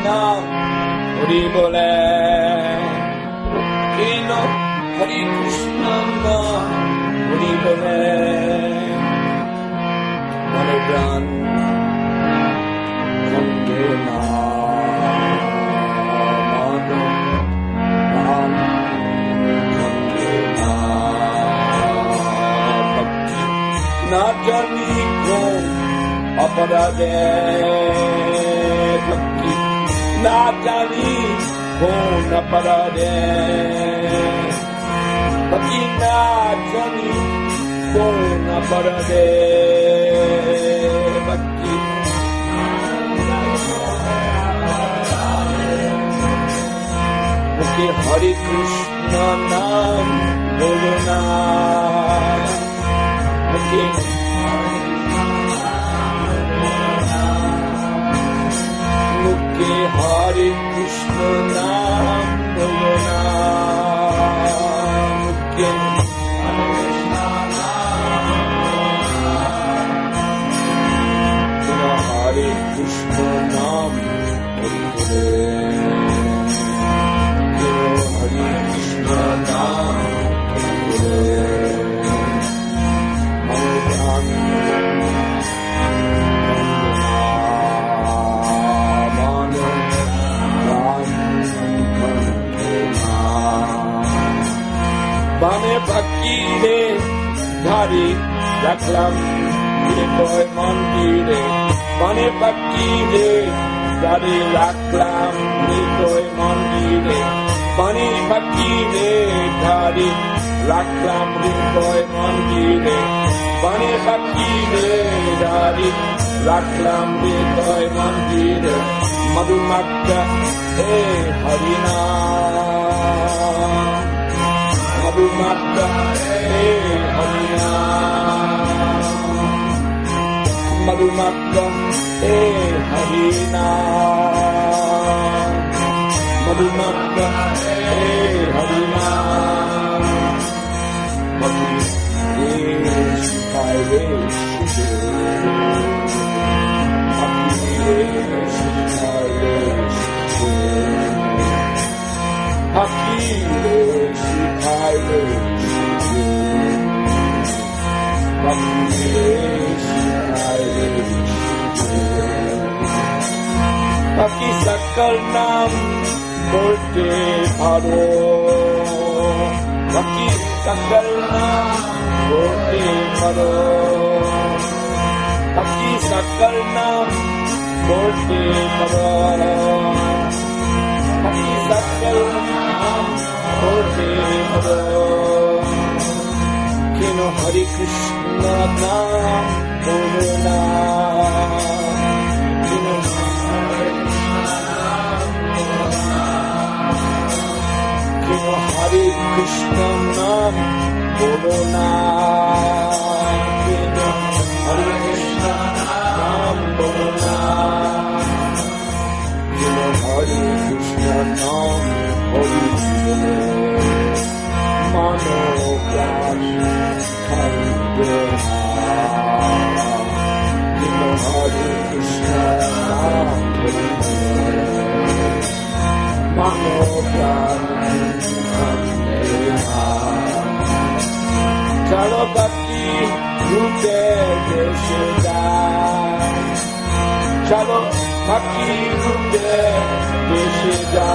नाम हरि बोले कीनो हरि कृष्ण नाम हरि बोले मनो प्राण कंगे ना जानी कौन अपराधे भक्ति ना जानी कौन अपराधे भक्ति ना जानी कौन अपराधे भक्ति मुझे हरे कृष्ण नाम बोलो ना मुझे हरे कृष्ण नाम बोलो ना मुझे हरे कृष्ण नाम बोलो हरे कृष्ण नाम Bane Fakire Dhari Raklam Nitoy Mandire Bane Fakire Dhari Raklam Nitoy Mandire Bane Fakire Dhari Raklam Nitoy Mandire Bane Fakire Dhari Raklam Nitoy Mandire Madhumakka Harina Madhumakka Harina Madhumakka Harina Madhumakka Harina Baki sakal nam bolte bharo Baki sakal nam bolte bharo Baki sakal nam bolte bharo Baki sakal nam bolte bharo Kino Hare Krishna naam bolo na Kino Hare Krishna naam bolo na Kino Hare Krishna naam bolo na Kino Hare Krishna naam bolo Mano Krishna Hare Kino Hare Krishna naam bolo Mano Chalo bhakti rupe deshega Chalo bhakti rupe deshega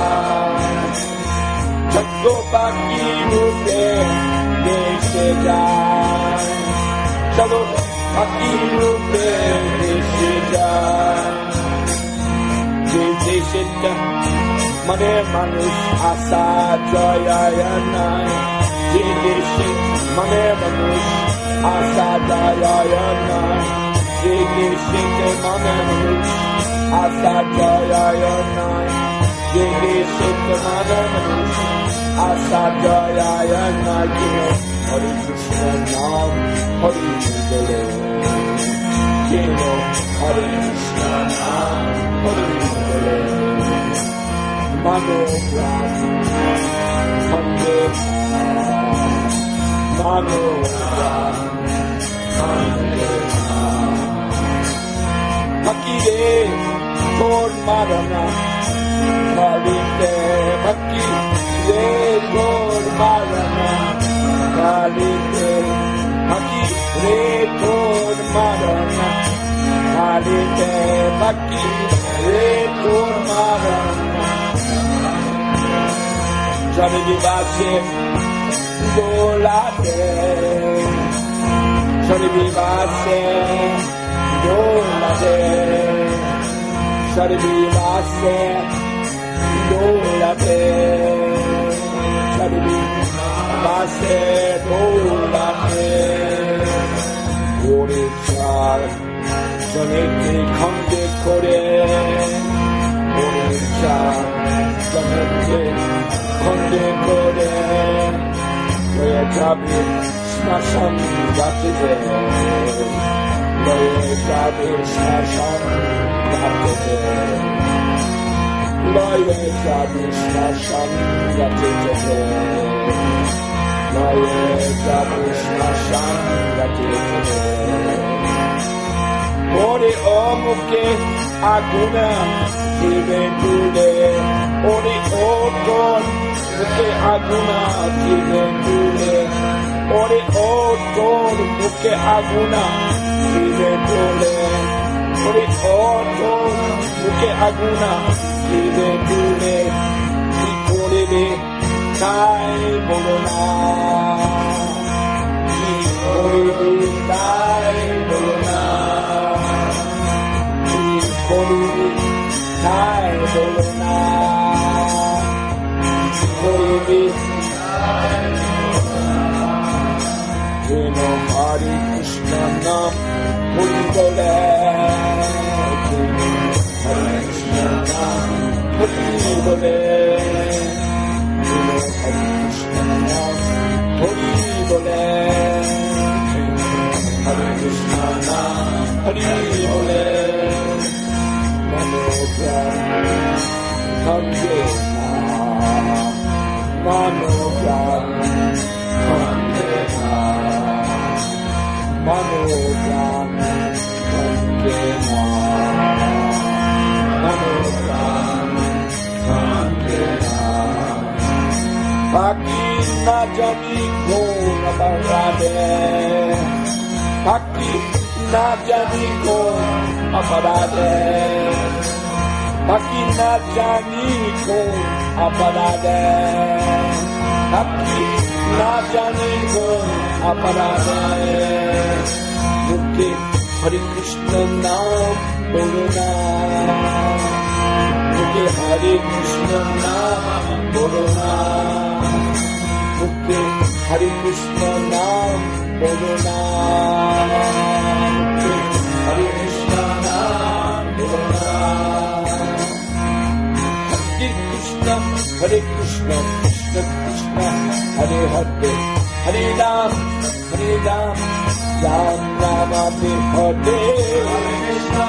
Chalo bhakti rupe deshega Chalo bhakti rupe deshega Deshega Mane manush asa jayayana Jideshe Mane manush asa jayayana Jideshe Mane manush asa jayayana Jideshe Mane manush asa jayayana Hare Krishna naam Hare Bole Kino Hare Krishna naam Hare Bole Mano Prabhu Hande Mano Prabhu Hande Hakire Tor Marana Shari Vivase Dolate Shari Vivase Dolate Shari Vivase Dolate Shari Vivase Dolate Ori Char Janete Kande Kore Ori Char Janete Kande Kore Noye Jabi Smasham Gatite Noye Jabi Smasham Gatite Noye Jabi Smasham Gatite Noye Jabi Smasham Gatite Ori Omuke Aguna Tiventule Ori Oton Muke Aguna Tiventule Ori Oton Muke Aguna Tiventule Ori Oton Muke Aguna Tiventule Ikorebe Kai Bolona Ikorebe Kai Bolona Kai Bolona Koribi Kino Hari Krishna Nam Hari Bole Kino Hari Krishna Nam Hari Bole Kino Hari Krishna Nam Hari Bole Kino Hari Krishna Nam Hari Bole Manogram Kandena Manogram Kandena Manogram Kandena Pakina Jami Kona Parade Pakina Jami Kona Parade Pakina Jami Kona Aparade Pakina Jami Kona Aparade Muke Hare Krishna Naam Bolna Muke Hare Krishna Naam Bolna Muke Hare Krishna Naam Bolna Muke Hare Krishna Naam Bolna Hare Krishna, Krishna Krishna, Hare Hare, Hare Ram, Ram Rama Hare Hare, Krishna, Krishna,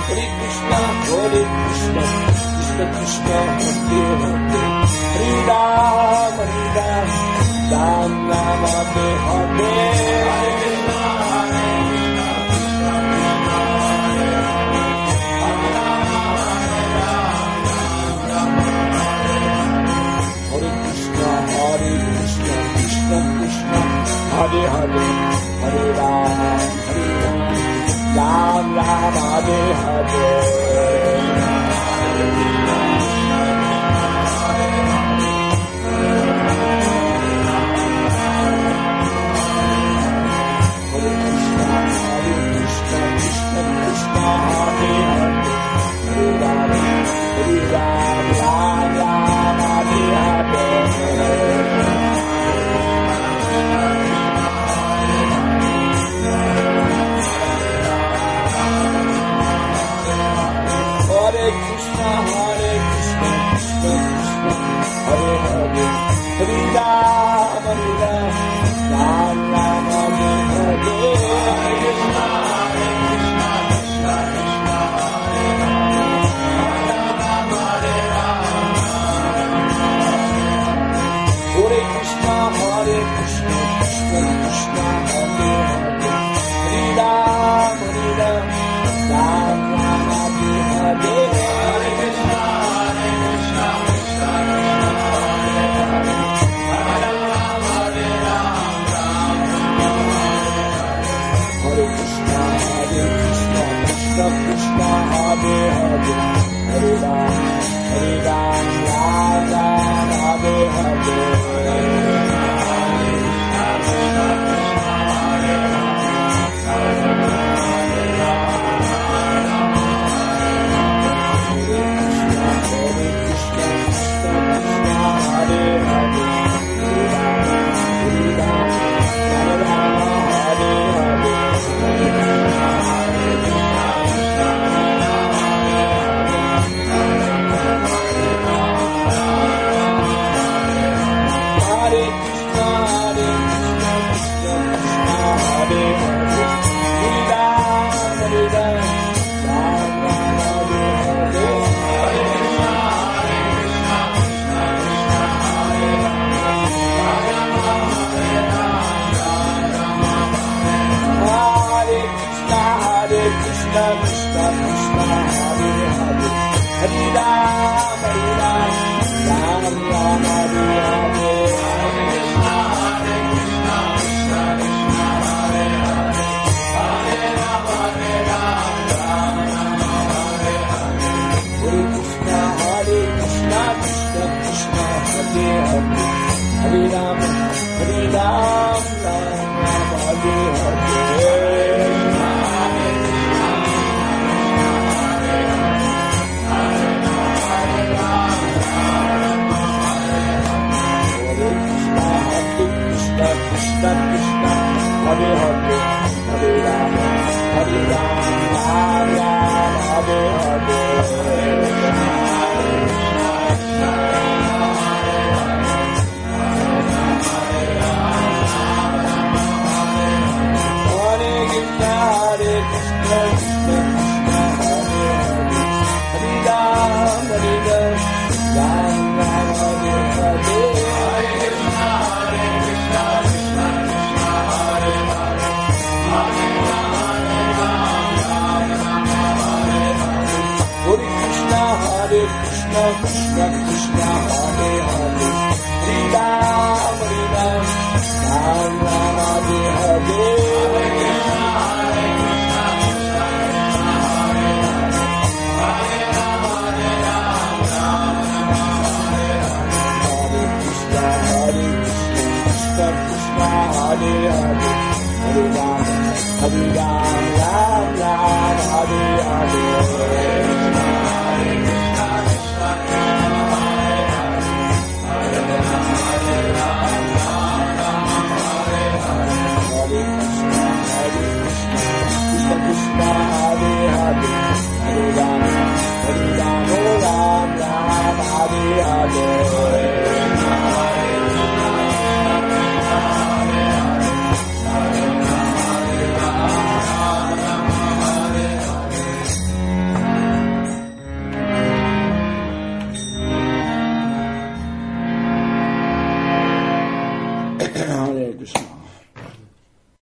Hare Rama, Hare Krishna, Krishna Krishna, Hare Hare, Hare Ram, Ram Rama Hare Hare. Hare Hare, Hare Ram, Ram Ram, Hare Hare. Krishna Hare Ram, Ram Ram, Hare Hare.